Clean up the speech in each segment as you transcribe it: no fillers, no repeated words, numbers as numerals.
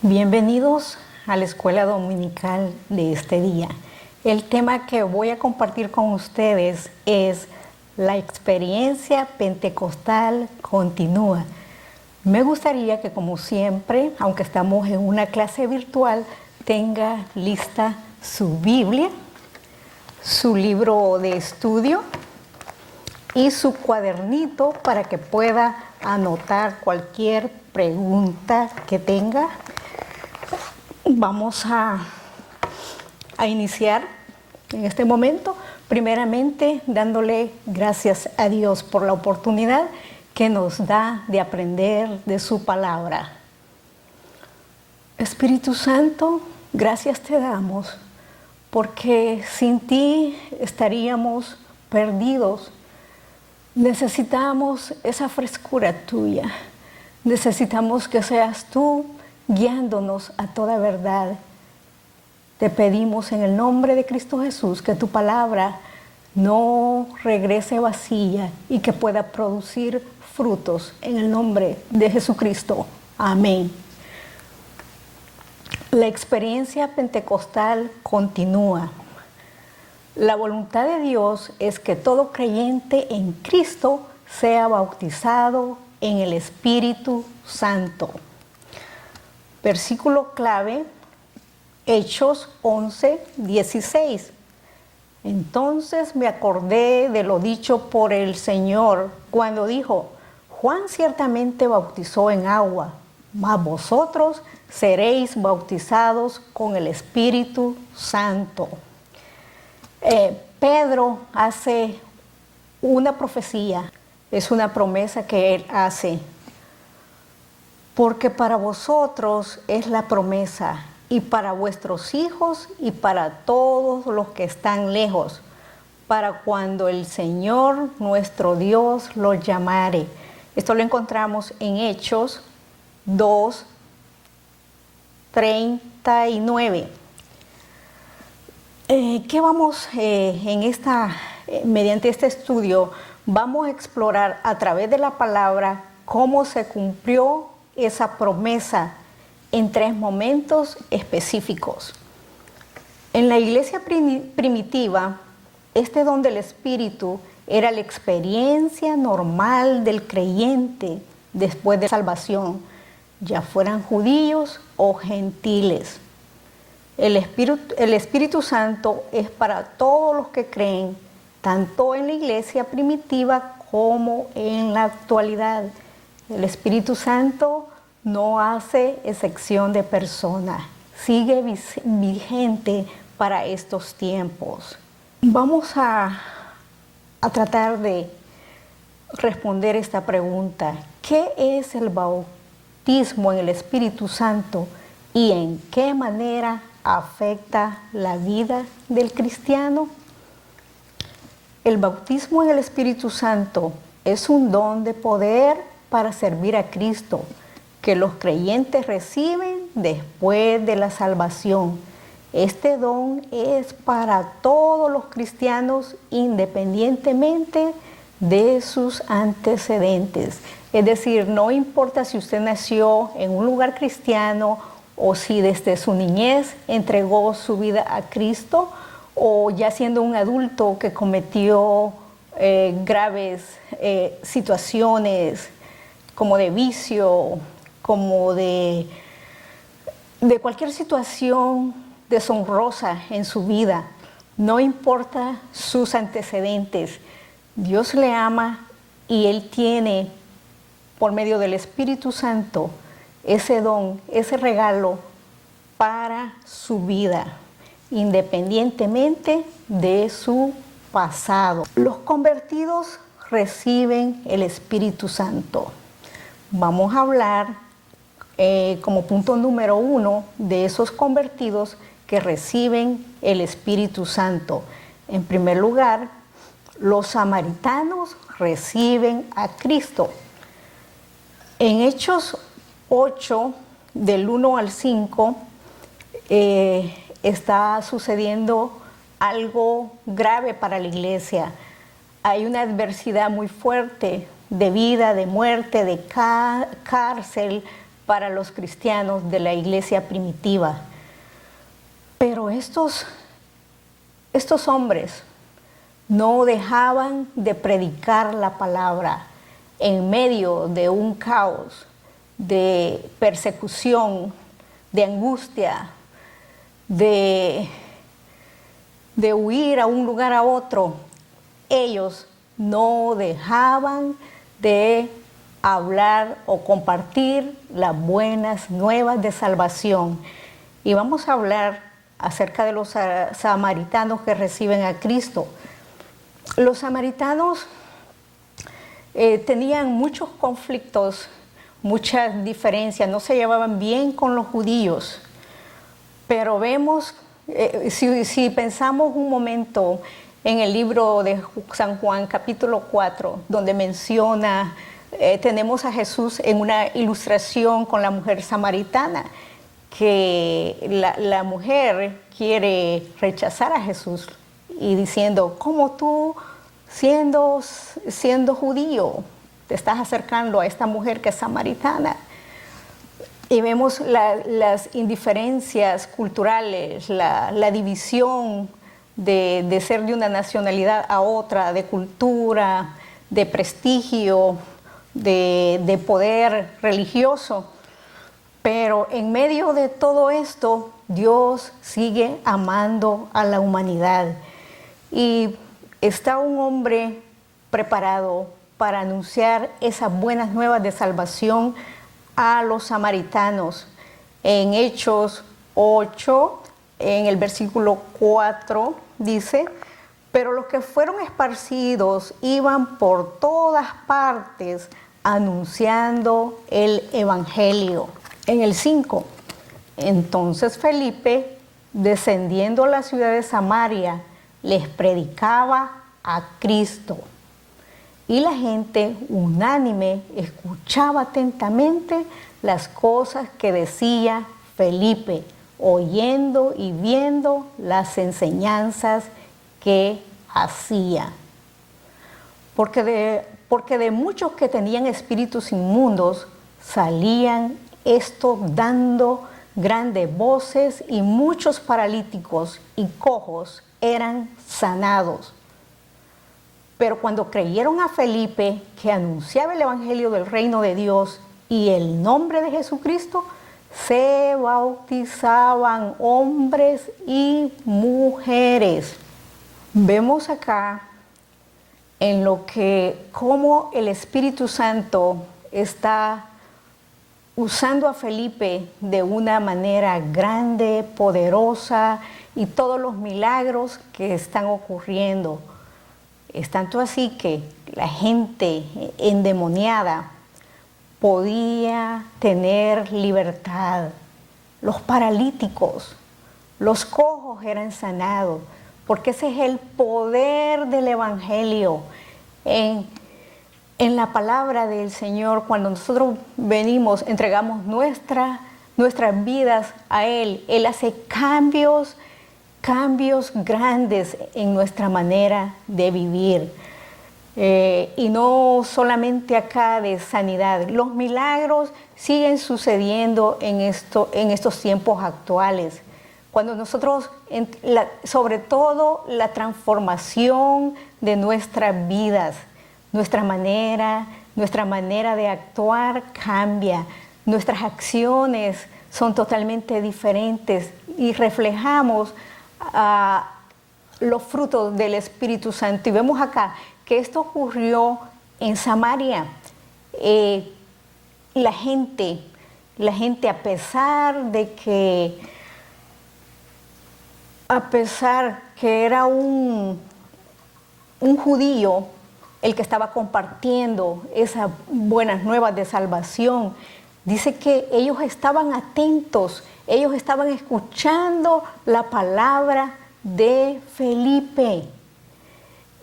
Bienvenidos a la escuela dominical de este día. El tema que voy a compartir con ustedes es la experiencia pentecostal continúa. Me gustaría que, como siempre, aunque estamos en una clase virtual, tenga lista su Biblia, su libro de estudio y su cuadernito para que pueda anotar cualquier pregunta que tenga. Vamos a iniciar en este momento, primeramente dándole gracias a Dios por la oportunidad que nos da de aprender de su palabra. Espíritu Santo, gracias te damos, porque sin ti estaríamos perdidos. Necesitamos esa frescura tuya. Necesitamos que seas tú guiándonos a toda verdad. Te pedimos en el nombre de Cristo Jesús que tu palabra no regrese vacía y que pueda producir frutos en el nombre de Jesucristo. Amén. La experiencia pentecostal continúa. La voluntad de Dios es que todo creyente en Cristo sea bautizado en el Espíritu Santo. Versículo clave, Hechos 11:16. Entonces me acordé de lo dicho por el Señor cuando dijo: Juan ciertamente bautizó en agua, mas vosotros seréis bautizados con el Espíritu Santo. Pedro hace una profecía, es una promesa que él hace. Porque para vosotros es la promesa, y para vuestros hijos, y para todos los que están lejos, para cuando el Señor nuestro Dios los llamare. Esto lo encontramos en Hechos 2:39. ¿Qué vamos mediante este estudio? Vamos a explorar a través de la palabra cómo se cumplió esa promesa en tres momentos específicos. En la iglesia primitiva, este don del Espíritu era la experiencia normal del creyente después de salvación, ya fueran judíos o gentiles. El Espíritu Santo es para todos los que creen, tanto en la iglesia primitiva como en la actualidad. El Espíritu Santo no hace excepción de persona, sigue vigente para estos tiempos. Vamos a tratar de responder esta pregunta: ¿qué es el bautismo en el Espíritu Santo y en qué manera afecta la vida del cristiano? El bautismo en el Espíritu Santo es un don de poder para servir a Cristo, que los creyentes reciben después de la salvación. Este don es para todos los cristianos independientemente de sus antecedentes. Es decir, no importa si usted nació en un lugar cristiano o si desde su niñez entregó su vida a Cristo, o ya siendo un adulto que cometió graves situaciones como de vicio, como de cualquier situación deshonrosa en su vida. No importa sus antecedentes, Dios le ama y Él tiene, por medio del Espíritu Santo, ese don, ese regalo para su vida, independientemente de su pasado. Los convertidos reciben el Espíritu Santo. Vamos a hablar como punto número 1 de esos convertidos que reciben el Espíritu Santo. En primer lugar, los samaritanos reciben a Cristo. En Hechos 8, del 1 al 5, está sucediendo algo grave para la iglesia. Hay una adversidad muy fuerte de vida, de muerte, de cárcel para los cristianos de la iglesia primitiva. Pero estos hombres no dejaban de predicar la palabra en medio de un caos, de persecución, de angustia, de huir a un lugar a otro. Ellos no dejaban de hablar o compartir las buenas nuevas de salvación. Y vamos a hablar acerca de los samaritanos que reciben a Cristo. Los samaritanos tenían muchos conflictos, muchas diferencias, no se llevaban bien con los judíos. Pero vemos, si pensamos un momento en el libro de San Juan, capítulo 4, donde menciona, tenemos a Jesús en una ilustración con la mujer samaritana, que la mujer quiere rechazar a Jesús y diciendo, ¿cómo tú, siendo judío, te estás acercando a esta mujer que es samaritana? Y vemos las indiferencias culturales, la división de ser de una nacionalidad a otra, de cultura, de prestigio, de poder religioso. Pero en medio de todo esto, Dios sigue amando a la humanidad. Y está un hombre preparado para anunciar esas buenas nuevas de salvación a los samaritanos. En Hechos 8, en el versículo 4, dice, pero los que fueron esparcidos iban por todas partes anunciando el evangelio. En el 5, entonces Felipe, descendiendo a la ciudad de Samaria, les predicaba a Cristo. Y la gente unánime escuchaba atentamente las cosas que decía Felipe, oyendo y viendo las enseñanzas que hacía. Porque de muchos que tenían espíritus inmundos salían estos dando grandes voces, y muchos paralíticos y cojos eran sanados. Pero cuando creyeron a Felipe, que anunciaba el evangelio del reino de Dios y el nombre de Jesucristo, se bautizaban hombres y mujeres. Vemos acá en lo que cómo el Espíritu Santo está usando a Felipe de una manera grande, poderosa, y todos los milagros que están ocurriendo. Es tanto así que la gente endemoniada podía tener libertad. Los paralíticos, los cojos eran sanados, porque ese es el poder del evangelio. En la palabra del Señor, cuando nosotros venimos, entregamos nuestras vidas a Él, Él hace cambios grandes en nuestra manera de vivir. Y no solamente acá de sanidad, los milagros siguen sucediendo en estos tiempos actuales. Cuando nosotros, sobre todo la transformación de nuestras vidas, nuestra manera de actuar cambia, nuestras acciones son totalmente diferentes y reflejamos los frutos del Espíritu Santo. Y vemos acá que esto ocurrió en Samaria. La gente a pesar que era un judío el que estaba compartiendo esas buenas nuevas de salvación, dice que ellos estaban atentos, ellos estaban escuchando la palabra de Felipe.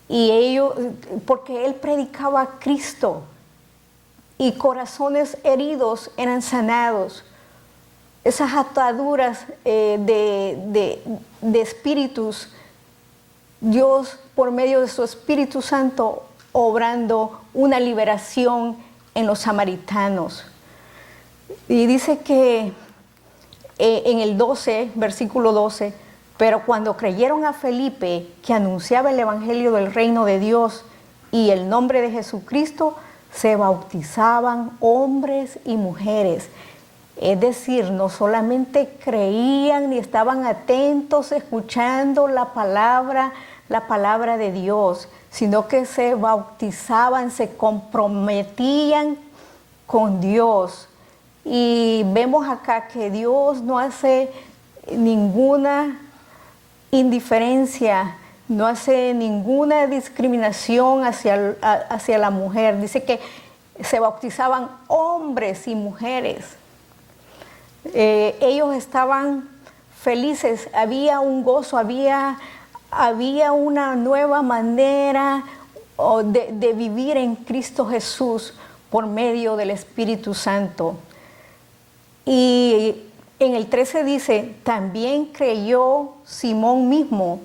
Y ellos, porque él predicaba a Cristo, y corazones heridos eran sanados. Esas ataduras de espíritus, Dios por medio de su Espíritu Santo obrando una liberación en los samaritanos. Y dice que en el 12, versículo 12, pero cuando creyeron a Felipe, que anunciaba el evangelio del reino de Dios y el nombre de Jesucristo, se bautizaban hombres y mujeres. Es decir, no solamente creían ni estaban atentos escuchando la palabra de Dios, sino que se bautizaban, se comprometían con Dios. Y vemos acá que Dios no hace ninguna indiferencia, no hace ninguna discriminación hacia la mujer. Dice que se bautizaban hombres y mujeres. Ellos estaban felices, había un gozo, había una nueva manera de vivir en Cristo Jesús por medio del Espíritu Santo. Y en el 13 dice, también creyó Simón mismo,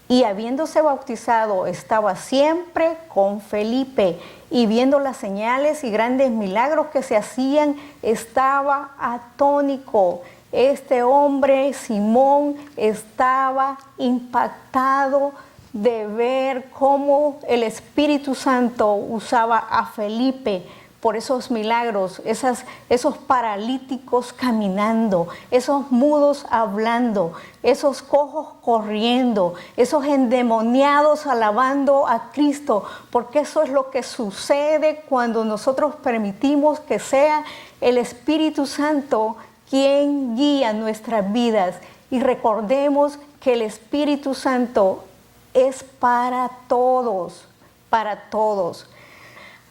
y habiéndose bautizado estaba siempre con Felipe, y viendo las señales y grandes milagros que se hacían, estaba atónito. Este hombre, Simón, estaba impactado de ver cómo el Espíritu Santo usaba a Felipe por esos milagros, esos paralíticos caminando, esos mudos hablando, esos cojos corriendo, esos endemoniados alabando a Cristo, porque eso es lo que sucede cuando nosotros permitimos que sea el Espíritu Santo quien guía nuestras vidas. Y recordemos que el Espíritu Santo es para todos, para todos.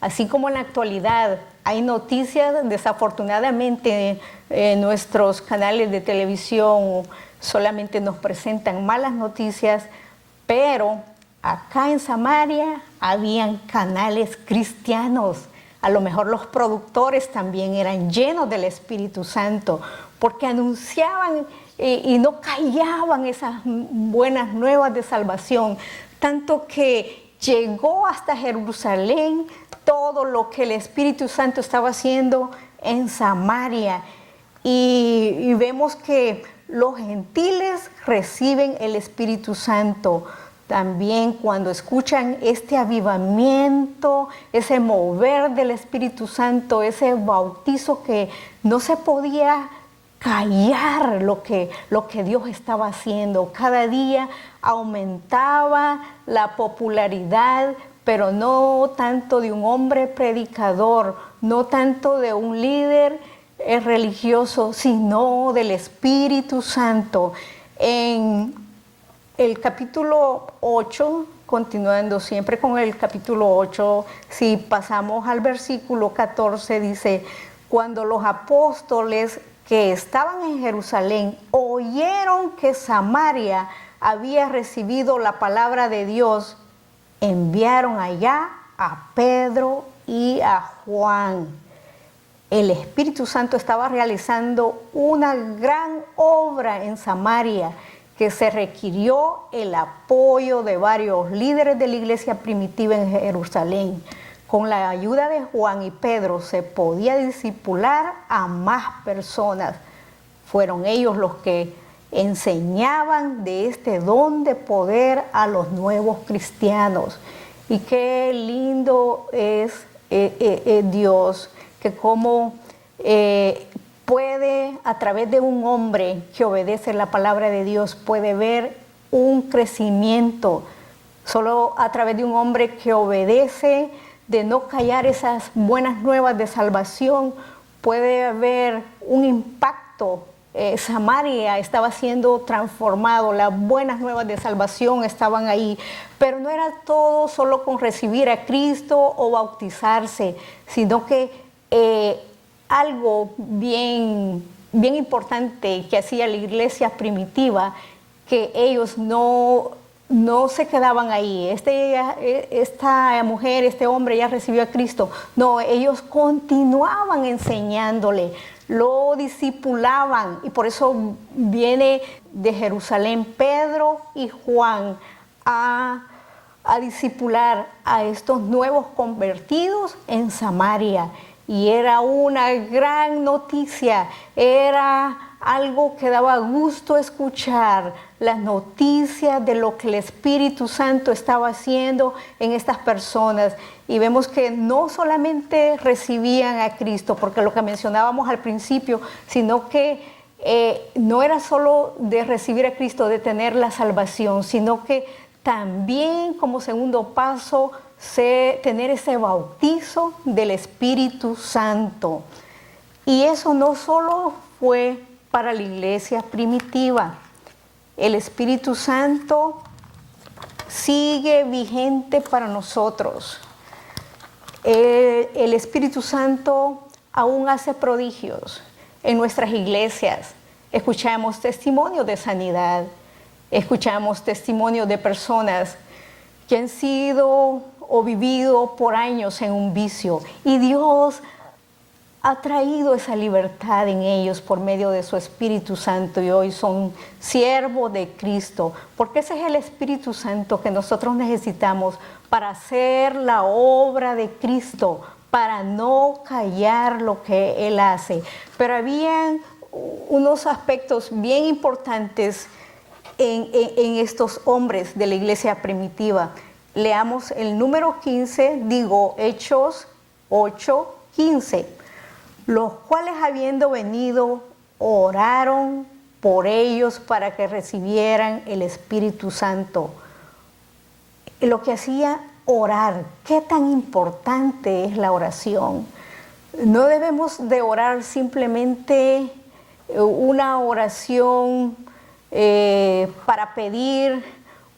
Así como en la actualidad hay noticias, desafortunadamente nuestros canales de televisión solamente nos presentan malas noticias, pero acá en Samaria habían canales cristianos. A lo mejor los productores también eran llenos del Espíritu Santo, porque anunciaban y no callaban esas buenas nuevas de salvación, tanto que llegó hasta Jerusalén todo lo que el Espíritu Santo estaba haciendo en Samaria. Y vemos que los gentiles reciben el Espíritu Santo. También cuando escuchan este avivamiento, ese mover del Espíritu Santo, ese bautizo que no se podía callar lo que Dios estaba haciendo. Cada día aumentaba la popularidad, pero no tanto de un hombre predicador, no tanto de un líder religioso, sino del Espíritu Santo. En el capítulo 8, continuando siempre con el capítulo 8, si pasamos al versículo 14, dice, cuando los apóstoles que estaban en Jerusalén oyeron que Samaria había recibido la palabra de Dios, enviaron allá a Pedro y a Juan. El Espíritu Santo estaba realizando una gran obra en Samaria, que se requirió el apoyo de varios líderes de la iglesia primitiva en Jerusalén. Con la ayuda de Juan y Pedro se podía discipular a más personas. Fueron ellos los que enseñaban de este don de poder a los nuevos cristianos. Y qué lindo es Dios, que como puede, a través de un hombre que obedece la palabra de Dios, puede ver un crecimiento. Solo a través de un hombre que obedece, de no callar esas buenas nuevas de salvación, puede haber un impacto. Samaria estaba siendo transformado, las buenas nuevas de salvación estaban ahí, pero no era todo solo con recibir a Cristo o bautizarse, sino que algo bien importante que hacía la iglesia primitiva, que ellos no se quedaban ahí. Esta mujer, este hombre ya recibió a Cristo. No, ellos continuaban enseñándole, lo discipulaban, y por eso viene de Jerusalén Pedro y Juan a discipular a estos nuevos convertidos en Samaria. y era una gran noticia, era algo que daba gusto escuchar, las noticias de lo que el Espíritu Santo estaba haciendo en estas personas. Y vemos que no solamente recibían a Cristo, porque lo que mencionábamos al principio, sino que no era solo de recibir a Cristo, de tener la salvación, sino que también como segundo paso, tener ese bautizo del Espíritu Santo. Y eso no solo fue para la iglesia primitiva. El Espíritu Santo sigue vigente para nosotros. El Espíritu Santo aún hace prodigios en nuestras iglesias. Escuchamos testimonios de sanidad, escuchamos testimonios de personas que han sido o vivido por años en un vicio, y Dios ha traído esa libertad en ellos por medio de su Espíritu Santo, y hoy son siervos de Cristo, porque ese es el Espíritu Santo que nosotros necesitamos para hacer la obra de Cristo, para no callar lo que Él hace. Pero habían unos aspectos bien importantes en estos hombres de la iglesia primitiva. Leamos el número 15, Hechos 8:15. Los cuales, habiendo venido, oraron por ellos para que recibieran el Espíritu Santo. Lo que hacía, orar. ¿Qué tan importante es la oración? No debemos de orar simplemente una oración para pedir,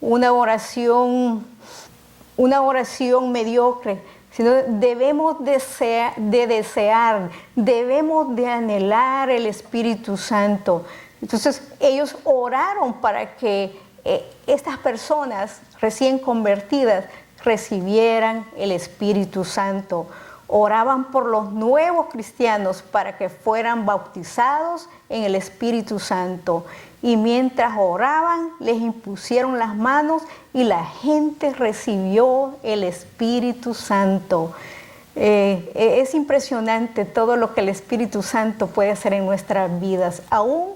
una oración mediocre, sino debemos de desear, debemos de anhelar el Espíritu Santo. Entonces ellos oraron para que estas personas recién convertidas recibieran el Espíritu Santo. Oraban por los nuevos cristianos para que fueran bautizados en el Espíritu Santo. Y mientras oraban, les impusieron las manos y la gente recibió el Espíritu Santo. Es impresionante todo lo que el Espíritu Santo puede hacer en nuestras vidas, aún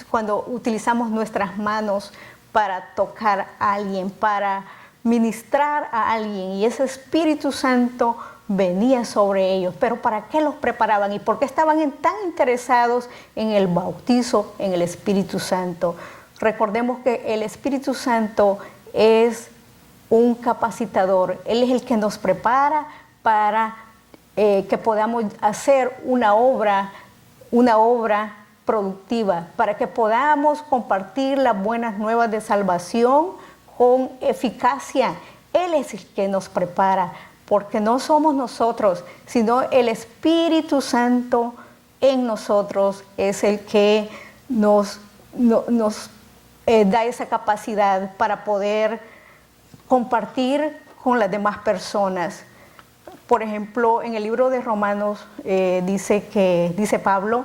cuando utilizamos nuestras manos para tocar a alguien, para ministrar a alguien, y ese Espíritu Santo venía sobre ellos. Pero ¿para qué los preparaban y por qué estaban tan interesados en el bautizo en el Espíritu Santo? Recordemos que el Espíritu Santo es un capacitador. Él es el que nos prepara para que podamos hacer una obra productiva, para que podamos compartir las buenas nuevas de salvación con eficacia. Él es el que nos prepara, porque no somos nosotros, sino el Espíritu Santo en nosotros es el que nos da esa capacidad para poder compartir con las demás personas. Por ejemplo, en el libro de Romanos dice Pablo,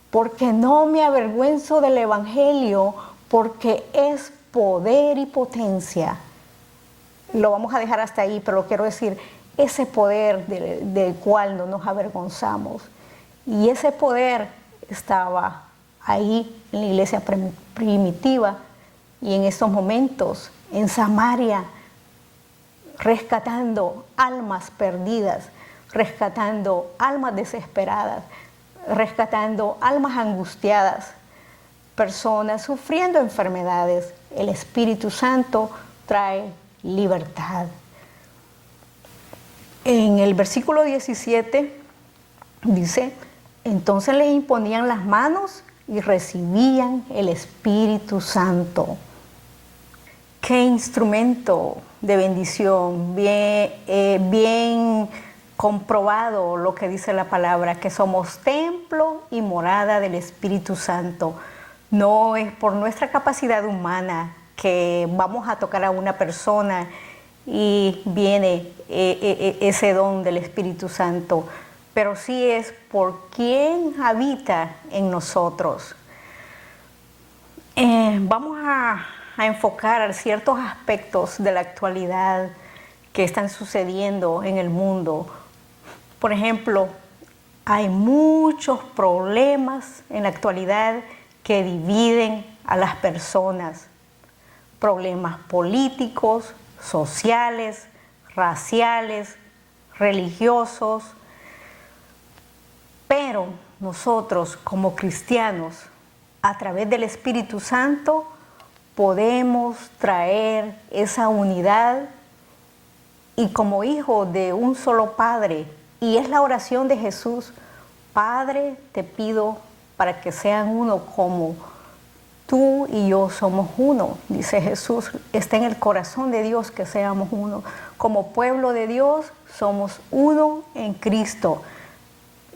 porque no me avergüenzo del Evangelio, porque es poder y potencia. Lo vamos a dejar hasta ahí, pero quiero decir, ese poder del cual no nos avergonzamos. Y ese poder estaba ahí en la iglesia primitiva y en estos momentos en Samaria, rescatando almas perdidas, rescatando almas desesperadas, rescatando almas angustiadas, personas sufriendo enfermedades. El Espíritu Santo trae libertad. En el versículo 17 dice, entonces les imponían las manos y recibían el Espíritu Santo. Qué instrumento de bendición, bien comprobado lo que dice la palabra, que somos templo y morada del Espíritu Santo. No es por nuestra capacidad humana que vamos a tocar a una persona y viene ese don del Espíritu Santo, pero sí es por quien habita en nosotros. Vamos a enfocar ciertos aspectos de la actualidad que están sucediendo en el mundo Por ejemplo, hay muchos problemas en la actualidad que dividen a las personas. Problemas políticos, sociales, raciales, religiosos. Pero nosotros como cristianos, a través del Espíritu Santo, podemos traer esa unidad y como hijo de un solo Padre, y es la oración de Jesús: Padre, te pido para que sean uno como tú y yo somos uno, dice Jesús. Está en el corazón de Dios que seamos uno. Como pueblo de Dios somos uno en Cristo.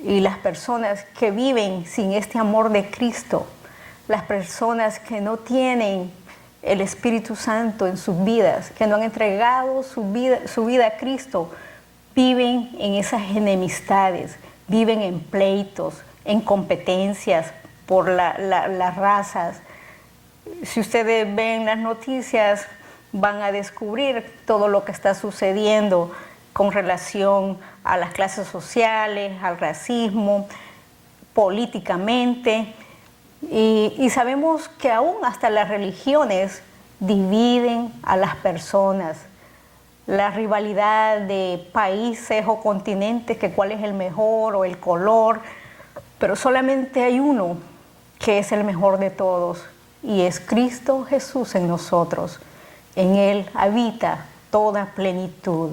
Y las personas que viven sin este amor de Cristo, las personas que no tienen el Espíritu Santo en sus vidas, que no han entregado su vida a Cristo, viven en esas enemistades, viven en pleitos, en competencias por las razas. Si ustedes ven las noticias, van a descubrir todo lo que está sucediendo con relación a las clases sociales, al racismo, políticamente. Y sabemos que aún hasta las religiones dividen a las personas. La rivalidad de países o continentes, que cuál es el mejor o el color, pero solamente hay uno que es el mejor de todos, y es Cristo Jesús en nosotros. En Él habita toda plenitud.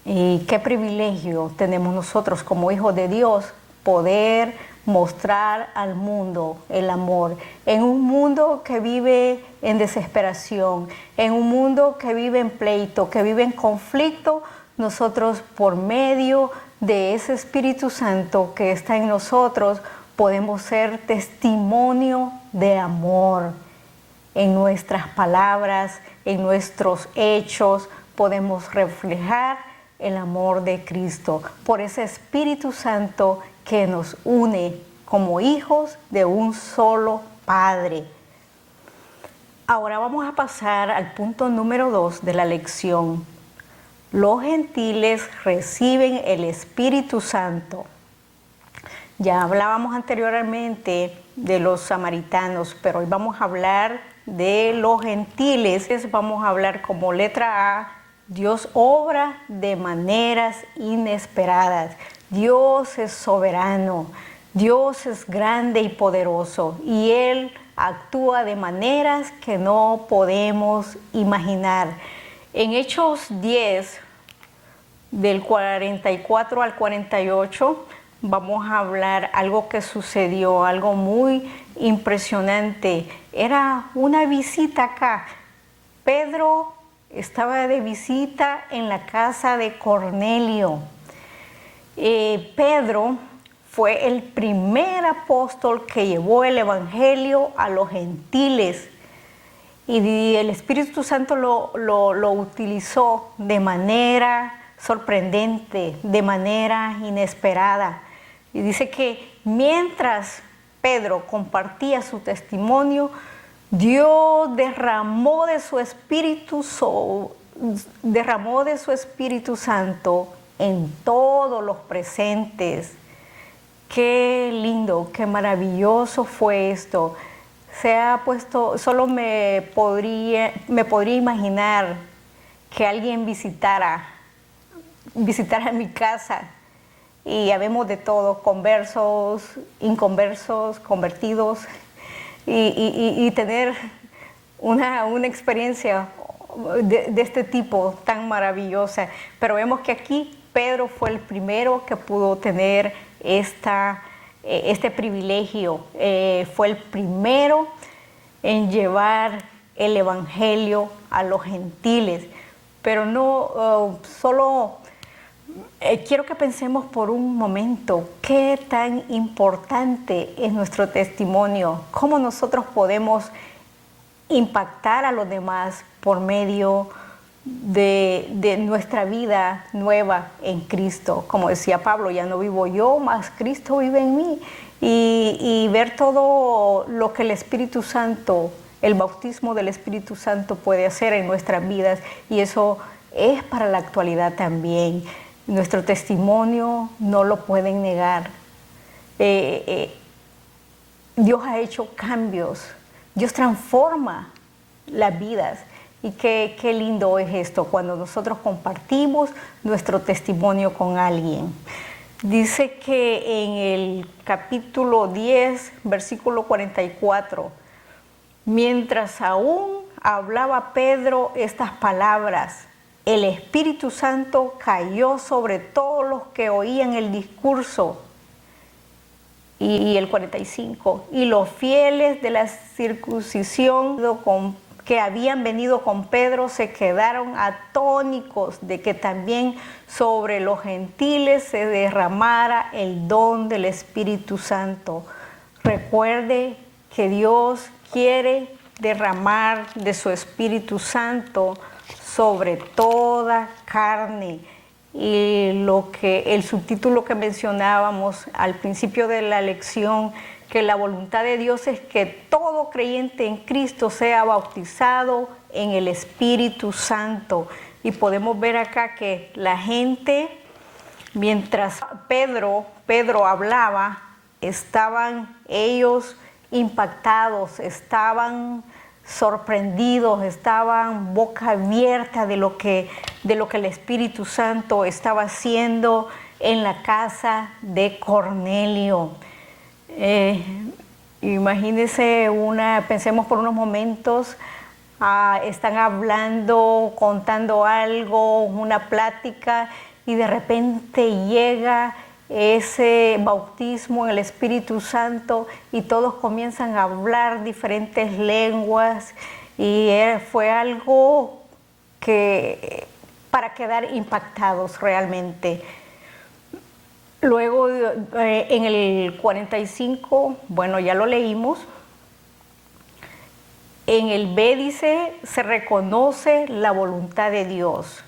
Y qué privilegio tenemos nosotros como hijos de Dios poder mostrar al mundo el amor, en un mundo que vive en desesperación, en un mundo que vive en pleito, que vive en conflicto. Nosotros, por medio de ese Espíritu Santo que está en nosotros, podemos ser testimonio de amor. En nuestras palabras, en nuestros hechos, podemos reflejar el amor de Cristo por ese Espíritu Santo que nos une como hijos de un solo Padre. Ahora vamos a pasar al punto número 2 de la lección. Los gentiles reciben el Espíritu Santo. Ya hablábamos anteriormente de los samaritanos, pero hoy vamos a hablar de los gentiles. Vamos a hablar como letra A: Dios obra de maneras inesperadas. Dios es soberano, Dios es grande y poderoso, y Él actúa de maneras que no podemos imaginar. En Hechos 10, del 44 al 48, vamos a hablar algo que sucedió, algo muy impresionante. Era una visita acá. Pedro estaba de visita en la casa de Cornelio. Pedro fue el primer apóstol que llevó el evangelio a los gentiles, y el Espíritu Santo lo utilizó de manera sorprendente, de manera inesperada. Y dice que mientras Pedro compartía su testimonio, Dios derramó de su Espíritu Santo en todos los presentes. Qué lindo, qué maravilloso fue esto. Se ha puesto, solo me podría imaginar que alguien visitara mi casa, y habemos de todo: conversos, inconversos, convertidos, y tener una experiencia de este tipo tan maravillosa. Pero vemos que aquí Pedro fue el primero que pudo tener este privilegio. Fue el primero en llevar el evangelio a los gentiles. Pero no solo quiero que pensemos por un momento qué tan importante es nuestro testimonio, cómo nosotros podemos impactar a los demás por medio de nuestra vida nueva en Cristo. Como decía Pablo: ya no vivo yo, mas Cristo vive en mí. Y ver todo lo que el Espíritu Santo, el bautismo del Espíritu Santo puede hacer en nuestras vidas. Y eso es para la actualidad también. Nuestro testimonio no lo pueden negar. Dios ha hecho cambios, Dios transforma las vidas. Y qué lindo es esto cuando nosotros compartimos nuestro testimonio con alguien. Dice que en el capítulo 10, versículo 44, mientras aún hablaba Pedro estas palabras, el Espíritu Santo cayó sobre todos los que oían el discurso. Y el 45, y los fieles de la circuncisión que habían venido con Pedro se quedaron atónicos de que también sobre los gentiles se derramara el don del Espíritu Santo. Recuerde que Dios quiere derramar de su Espíritu Santo sobre toda carne. Y el subtítulo que mencionábamos al principio de la lección, que la voluntad de Dios es que todo creyente en Cristo sea bautizado en el Espíritu Santo. Y podemos ver acá que la gente, mientras Pedro hablaba, estaban ellos impactados, estaban sorprendidos, estaban boca abierta de lo que el Espíritu Santo estaba haciendo en la casa de Cornelio. Imagínense pensemos por unos momentos, están hablando, contando algo, una plática, y de repente llega ese bautismo en el Espíritu Santo y todos comienzan a hablar diferentes lenguas, y fue algo que para quedar impactados realmente. Luego en el 45, bueno, ya lo leímos, en el B dice, se reconoce la voluntad de Dios.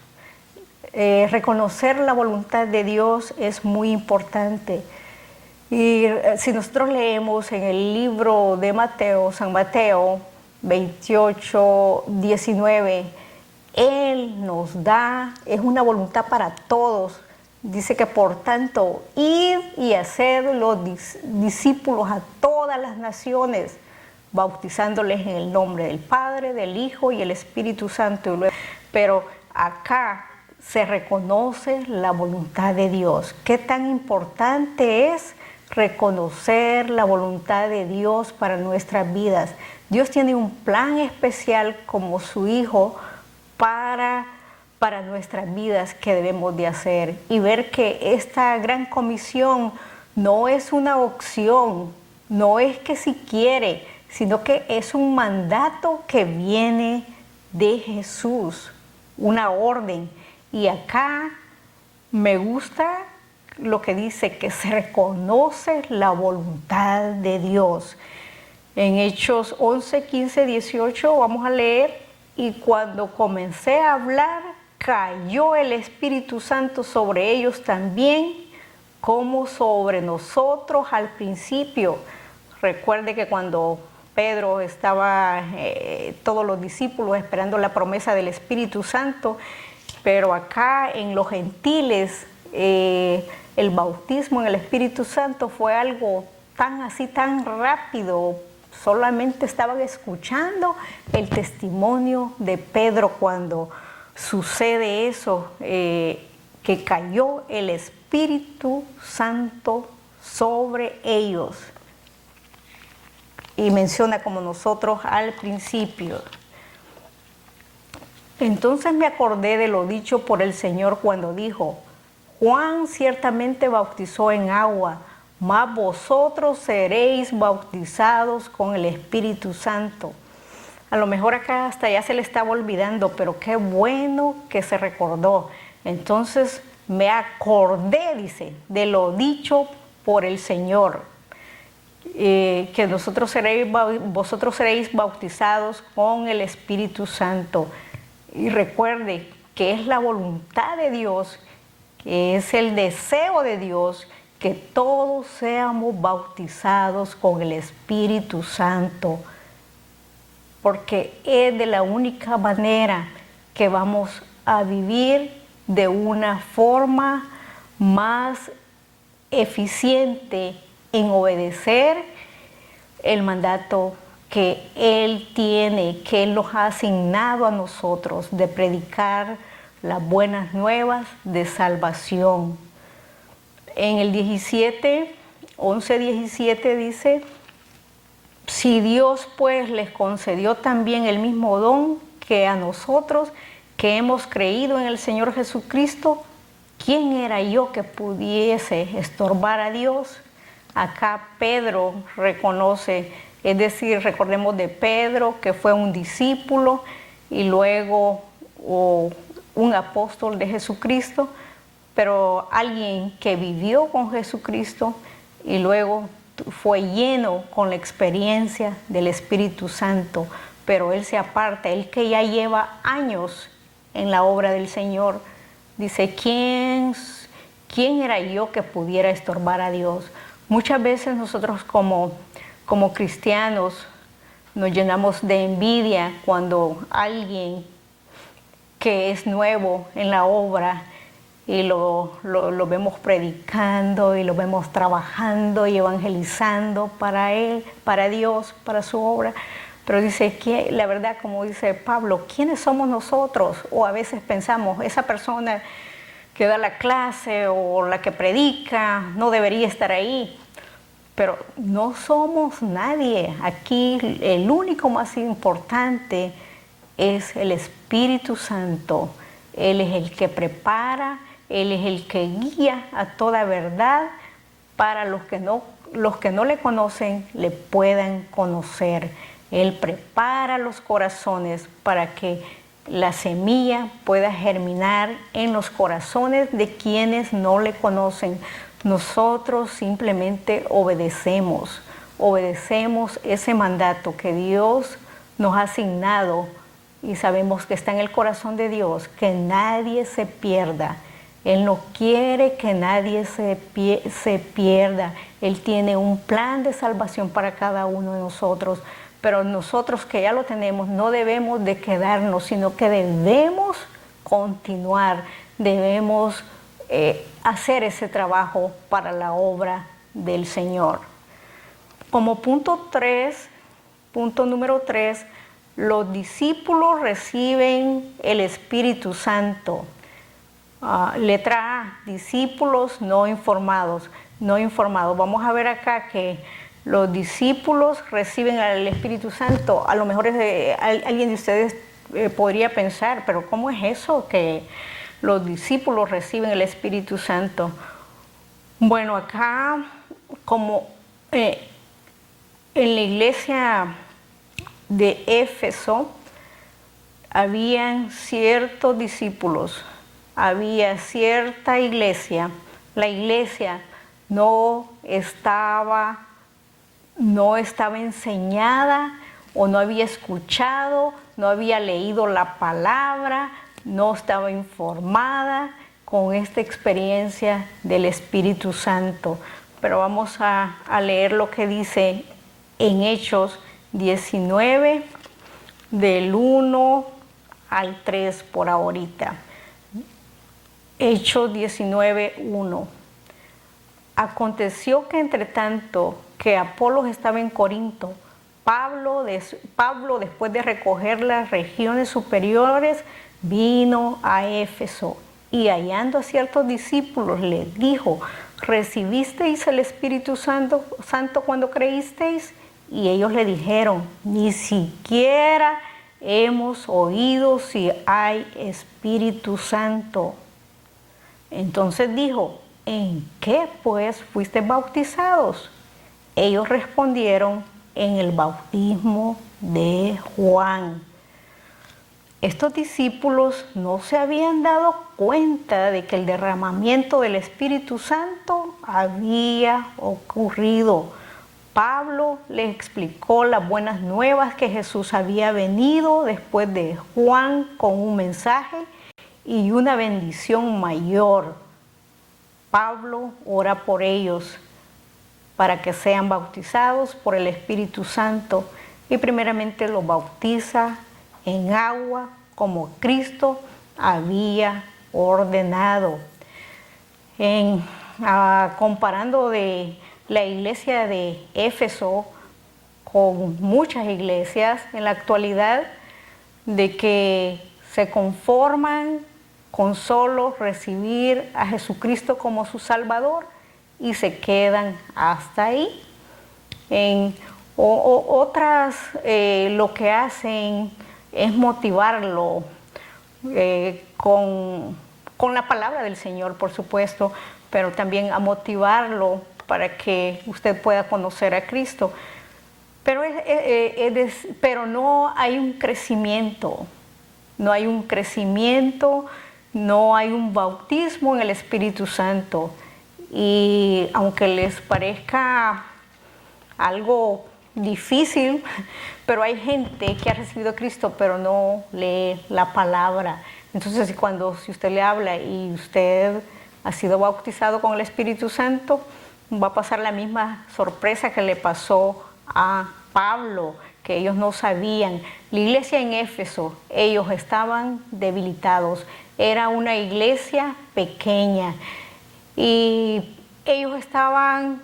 Reconocer la voluntad de Dios es muy importante. Y si nosotros leemos en el libro de Mateo, San Mateo 28, 19, Él nos da, es una voluntad para todos. Dice que por tanto, id y haced los discípulos a todas las naciones, bautizándoles en el nombre del Padre, del Hijo y el Espíritu Santo. Pero acá se reconoce la voluntad de Dios. Qué tan importante es reconocer la voluntad de Dios para nuestras vidas. Dios tiene un plan especial como su Hijo para nuestras vidas que debemos de hacer, y ver que esta gran comisión no es una opción, no es que si quiere, sino que es un mandato que viene de Jesús, una orden. Y acá me gusta lo que dice, que se reconoce la voluntad de Dios. En Hechos 11, 15, 18 vamos a leer, y cuando comencé a hablar, cayó el Espíritu Santo sobre ellos también, como sobre nosotros al principio. Recuerde que cuando Pedro estaba, todos los discípulos esperando la promesa del Espíritu Santo, pero acá en los gentiles, el bautismo en el Espíritu Santo fue algo tan rápido. Solamente estaban escuchando el testimonio de Pedro cuando sucede eso, que cayó el Espíritu Santo sobre ellos. Y menciona como nosotros al principio. Entonces me acordé de lo dicho por el Señor cuando dijo, Juan ciertamente bautizó en agua, mas vosotros seréis bautizados con el Espíritu Santo. A lo mejor acá hasta ya se le estaba olvidando, pero qué bueno que se recordó. Entonces me acordé, dice, de lo dicho por el Señor, que vosotros seréis bautizados con el Espíritu Santo. Y recuerde que es la voluntad de Dios, que es el deseo de Dios, que todos seamos bautizados con el Espíritu Santo, porque es de la única manera que vamos a vivir de una forma más eficiente en obedecer el mandato que Él tiene, que Él nos ha asignado a nosotros de predicar las buenas nuevas de salvación. En el 11:17 dice: si Dios pues les concedió también el mismo don que a nosotros, que hemos creído en el Señor Jesucristo, ¿quién era yo que pudiese estorbar a Dios? Acá Pedro reconoce, es decir, recordemos de Pedro, que fue un discípulo y luego un apóstol de Jesucristo, pero alguien que vivió con Jesucristo y luego fue lleno con la experiencia del Espíritu Santo, pero él se aparta, él que ya lleva años en la obra del Señor, dice: ¿quién era yo que pudiera estorbar a Dios? Muchas veces nosotros como cristianos nos llenamos de envidia cuando alguien que es nuevo en la obra y lo vemos predicando y lo vemos trabajando y evangelizando para Él, para Dios, para su obra. Pero dice que la verdad, como dice Pablo, ¿quiénes somos nosotros? O a veces pensamos, esa persona que da la clase o la que predica no debería estar ahí. Pero no somos nadie. Aquí el único más importante es el Espíritu Santo. Él es el que prepara, Él es el que guía a toda verdad para los que no le conocen, le puedan conocer. Él prepara los corazones para que la semilla pueda germinar en los corazones de quienes no le conocen. Nosotros simplemente obedecemos ese mandato que Dios nos ha asignado y sabemos que está en el corazón de Dios, que nadie se pierda. Él no quiere que nadie se pierda. Él tiene un plan de salvación para cada uno de nosotros, pero nosotros que ya lo tenemos no debemos de quedarnos, sino que debemos continuar, debemos hacer ese trabajo para la obra del Señor. Como punto número 3, los discípulos reciben el Espíritu Santo. Letra A, discípulos no informados. Vamos a ver acá que los discípulos reciben al Espíritu Santo. A lo mejor alguien de ustedes podría pensar, pero ¿cómo es eso que los discípulos reciben el Espíritu Santo? Bueno, acá como en la iglesia de Éfeso habían ciertos discípulos, había cierta iglesia. La iglesia no estaba enseñada o no había escuchado, no había leído la palabra, no estaba informada con esta experiencia del Espíritu Santo. Pero vamos a leer lo que dice en Hechos 19, del 1 al 3 por ahorita. Hechos 19, 1. Aconteció que entre tanto que Apolos estaba en Corinto, Pablo, después de recorrer las regiones superiores, vino a Éfeso y hallando a ciertos discípulos les dijo: ¿recibisteis el Espíritu Santo cuando creísteis? Y ellos le dijeron: ni siquiera hemos oído si hay Espíritu Santo. Entonces dijo: ¿en qué pues fuisteis bautizados? Ellos respondieron: en el bautismo de Juan. Estos discípulos no se habían dado cuenta de que el derramamiento del Espíritu Santo había ocurrido. Pablo les explicó las buenas nuevas que Jesús había venido después de Juan con un mensaje y una bendición mayor. Pablo ora por ellos para que sean bautizados por el Espíritu Santo y primeramente los bautiza en agua como Cristo había ordenado. Comparando de la iglesia de Éfeso con muchas iglesias en la actualidad, de que se conforman con solo recibir a Jesucristo como su Salvador y se quedan hasta ahí. Otras lo que hacen es motivarlo con la palabra del Señor, por supuesto, pero también a motivarlo para que usted pueda conocer a Cristo. Pero no hay un crecimiento, no hay un crecimiento, no hay un bautismo en el Espíritu Santo. Y aunque les parezca algo difícil, pero hay gente que ha recibido a Cristo pero no lee la palabra. Entonces si usted le habla y usted ha sido bautizado con el Espíritu Santo, va a pasar la misma sorpresa que le pasó a Pablo, que ellos no sabían. La iglesia en Éfeso, ellos estaban debilitados, era una iglesia pequeña y ellos estaban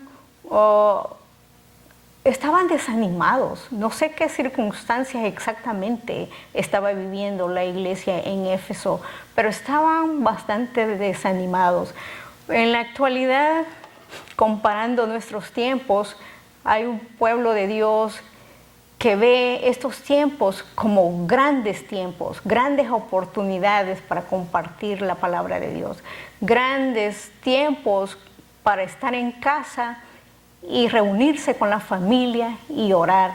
desanimados. No sé qué circunstancias exactamente estaba viviendo la iglesia en Éfeso, pero estaban bastante desanimados. En la actualidad, comparando nuestros tiempos, hay un pueblo de Dios que ve estos tiempos como grandes tiempos, grandes oportunidades para compartir la palabra de Dios, grandes tiempos para estar en casa y reunirse con la familia y orar.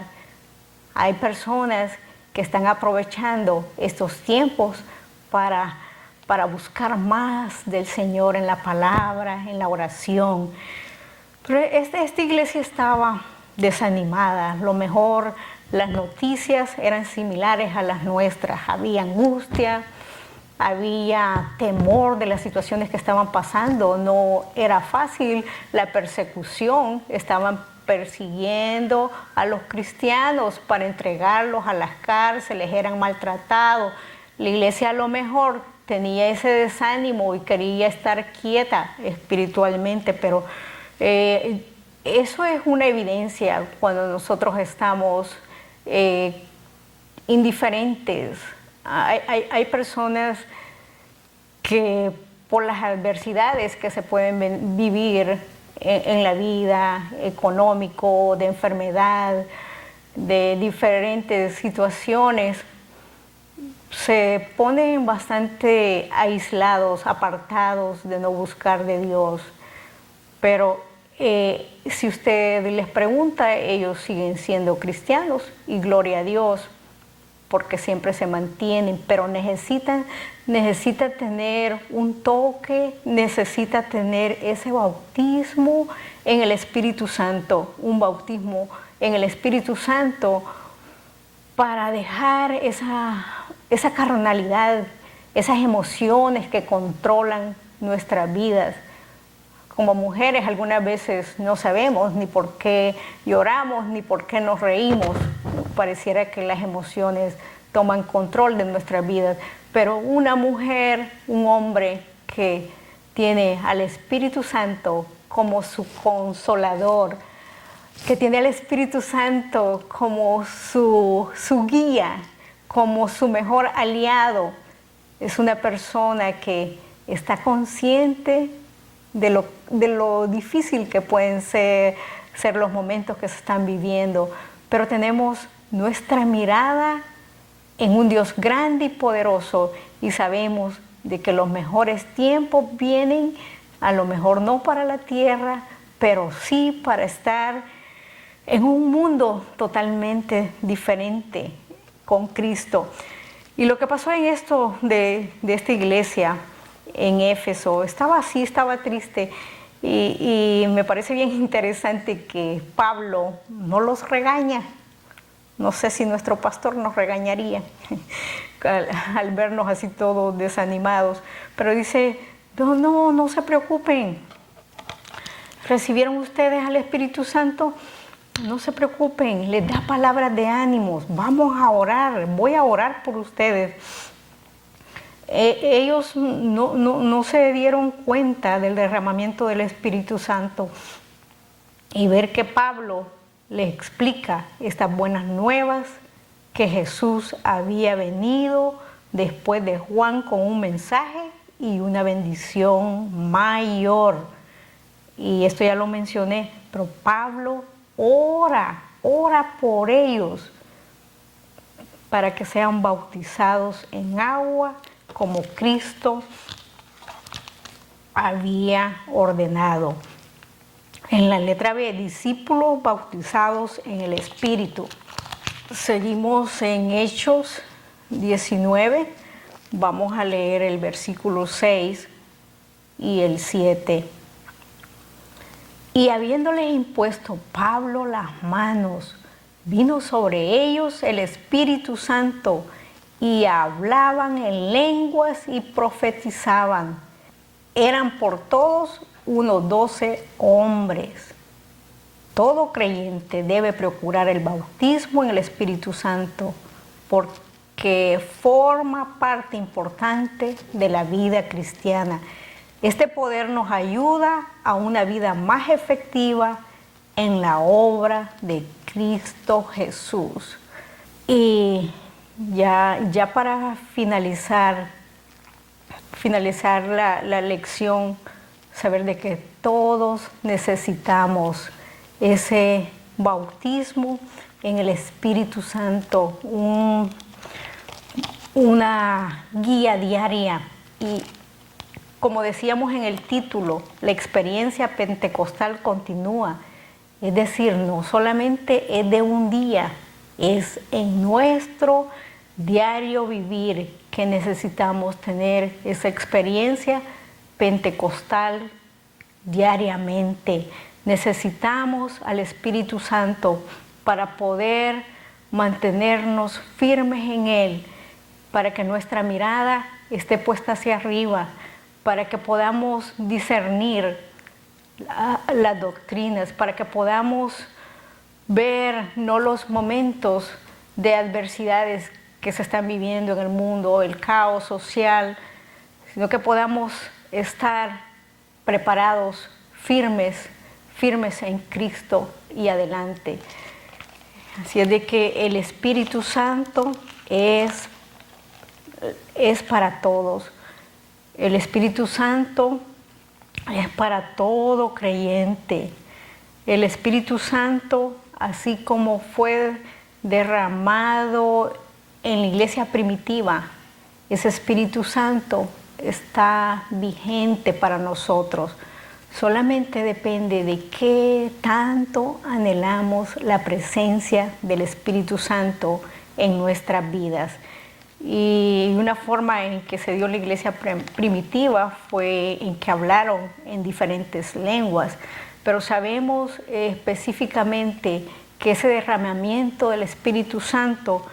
Hay personas que están aprovechando estos tiempos para buscar más del Señor en la palabra, en la oración. Pero esta iglesia estaba desanimada. Lo mejor, las noticias eran similares a las nuestras. Había angustia, había temor de las situaciones que estaban pasando. No era fácil la persecución. Estaban persiguiendo a los cristianos para entregarlos a las cárceles, eran maltratados. La iglesia a lo mejor tenía ese desánimo y quería estar quieta espiritualmente, pero eso es una evidencia cuando nosotros estamos indiferentes. Hay personas que por las adversidades que se pueden vivir en la vida, económico, de enfermedad, de diferentes situaciones, se ponen bastante aislados, apartados de no buscar de Dios. Pero si usted les pregunta, ellos siguen siendo cristianos y gloria a Dios, porque siempre se mantienen, pero necesita tener un toque, necesita tener ese bautismo en el Espíritu Santo, un bautismo en el Espíritu Santo para dejar esa carnalidad, esas emociones que controlan nuestras vidas. Como mujeres algunas veces no sabemos ni por qué lloramos ni por qué nos reímos. Pareciera que las emociones toman control de nuestras vidas, pero una mujer, un hombre que tiene al Espíritu Santo como su consolador, que tiene al Espíritu Santo como su guía, como su mejor aliado, es una persona que está consciente de lo difícil que pueden ser los momentos que se están viviendo, pero tenemos nuestra mirada en un Dios grande y poderoso y sabemos de que los mejores tiempos vienen, a lo mejor no para la tierra, pero sí para estar en un mundo totalmente diferente con Cristo. Y lo que pasó en esto de esta iglesia en Éfeso, estaba así, estaba triste y me parece bien interesante que Pablo no los regaña. No sé si nuestro pastor nos regañaría al vernos así todos desanimados, pero dice, no se preocupen. ¿Recibieron ustedes al Espíritu Santo? No se preocupen, les da palabras de ánimos. Vamos a orar, voy a orar por ustedes. Ellos no se dieron cuenta del derramamiento del Espíritu Santo, y ver que Pablo les explica estas buenas nuevas, que Jesús había venido después de Juan con un mensaje y una bendición mayor. Y esto ya lo mencioné, pero Pablo ora por ellos para que sean bautizados en agua como Cristo había ordenado. En la letra B, discípulos bautizados en el Espíritu. Seguimos en Hechos 19, vamos a leer el versículo 6 y el 7. Y habiéndoles impuesto Pablo las manos, vino sobre ellos el Espíritu Santo, y hablaban en lenguas y profetizaban. Eran por todos unos 12 hombres. Todo creyente debe procurar el bautismo en el Espíritu Santo, porque forma parte importante de la vida cristiana. Este poder nos ayuda a una vida más efectiva en la obra de Cristo Jesús. Y ya para finalizar la lección, saber de que todos necesitamos ese bautismo en el Espíritu Santo, una guía diaria. Y como decíamos en el título, la experiencia pentecostal continúa. Es decir, no solamente es de un día, es en nuestro diario vivir que necesitamos tener esa experiencia pentecostal diariamente. Necesitamos al Espíritu Santo para poder mantenernos firmes en Él, para que nuestra mirada esté puesta hacia arriba, para que podamos discernir las doctrinas, para que podamos ver no los momentos de adversidades que se están viviendo en el mundo, el caos social, sino que podamos estar preparados, firmes en Cristo y adelante. Así es de que el Espíritu Santo es para todos. El Espíritu Santo es para todo creyente. El Espíritu Santo, así como fue derramado en la iglesia primitiva, ese Espíritu Santo está vigente para nosotros. Solamente depende de qué tanto anhelamos la presencia del Espíritu Santo en nuestras vidas. Y una forma en que se dio la iglesia primitiva fue en que hablaron en diferentes lenguas, pero sabemos específicamente que ese derramamiento del Espíritu Santo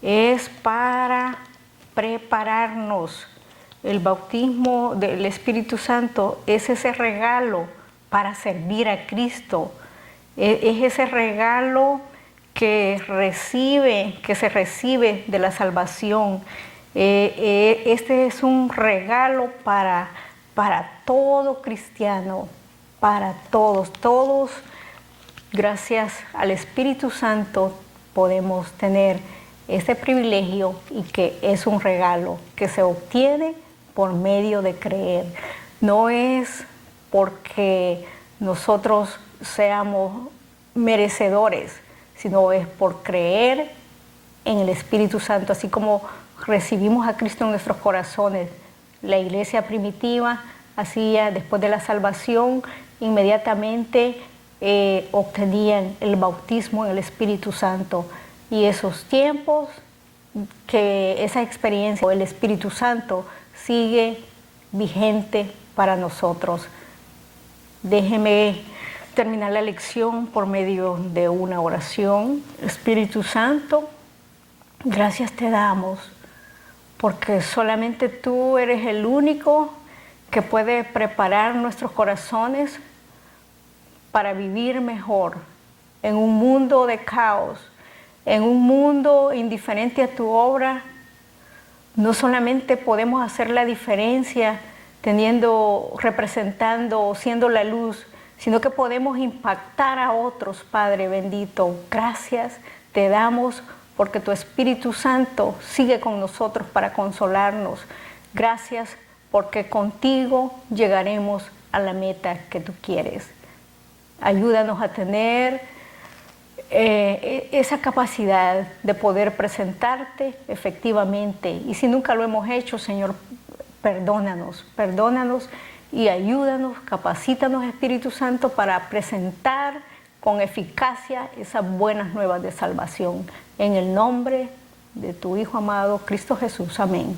es para prepararnos. El bautismo del Espíritu Santo es ese regalo para servir a Cristo. Es ese regalo que se recibe de la salvación. Este es un regalo para todo cristiano, para todos. Todos, gracias al Espíritu Santo, podemos tener este privilegio, y que es un regalo que se obtiene por medio de creer. No es porque nosotros seamos merecedores, sino es por creer en el Espíritu Santo, así como recibimos a Cristo en nuestros corazones. La iglesia primitiva hacía, después de la salvación, inmediatamente obtenían el bautismo en el Espíritu Santo. Y esos tiempos, que esa experiencia del Espíritu Santo sigue vigente para nosotros. Déjeme terminar la lección por medio de una oración. Espíritu Santo, gracias te damos, porque solamente tú eres el único que puede preparar nuestros corazones para vivir mejor en un mundo de caos, en un mundo indiferente a tu obra. no solamente podemos hacer la diferencia representando, siendo la luz, sino que podemos impactar a otros, Padre bendito. Gracias te damos porque tu Espíritu Santo sigue con nosotros para consolarnos. Gracias porque contigo llegaremos a la meta que tú quieres. Ayúdanos a tener esa capacidad de poder presentarte efectivamente. Y si nunca lo hemos hecho, Señor, perdónanos y ayúdanos, capacítanos, Espíritu Santo, para presentar con eficacia esas buenas nuevas de salvación. En el nombre de tu Hijo amado, Cristo Jesús. Amén.